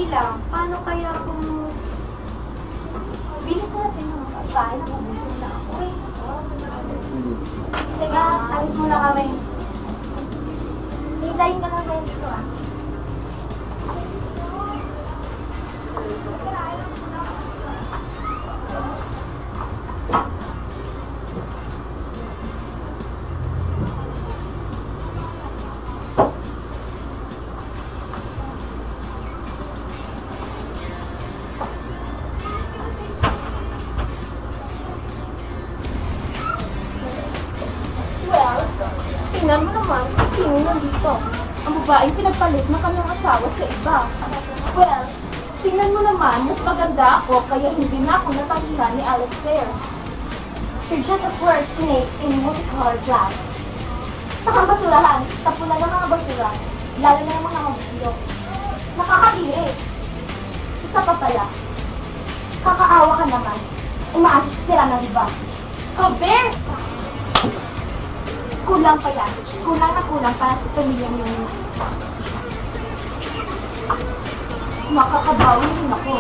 lang, paano kaya kung bili ko natin ng pagkain na bumili na ako eh. Teka, alis muna kami. Hintayin ka naman dito ah. Tingnan mo naman, sino nandito? Ang babaeng pinagpalit ng kanyang asawa sa iba. Well, tingnan mo naman, mas maganda ako kaya hindi na ako natagihan ni Alex there. You're just a poor snake in multicolored glass. Sa kang basurahan, tapunan ng mga basura, lalo na ng mga mabusyo. Nakakadiri. Isa pa pala. Kakaawa ka naman. Umaasis sila ng iba. Bear! Kulang pa yan. Kulang na kulang para sa pamilyang yung makakabawi rin ako.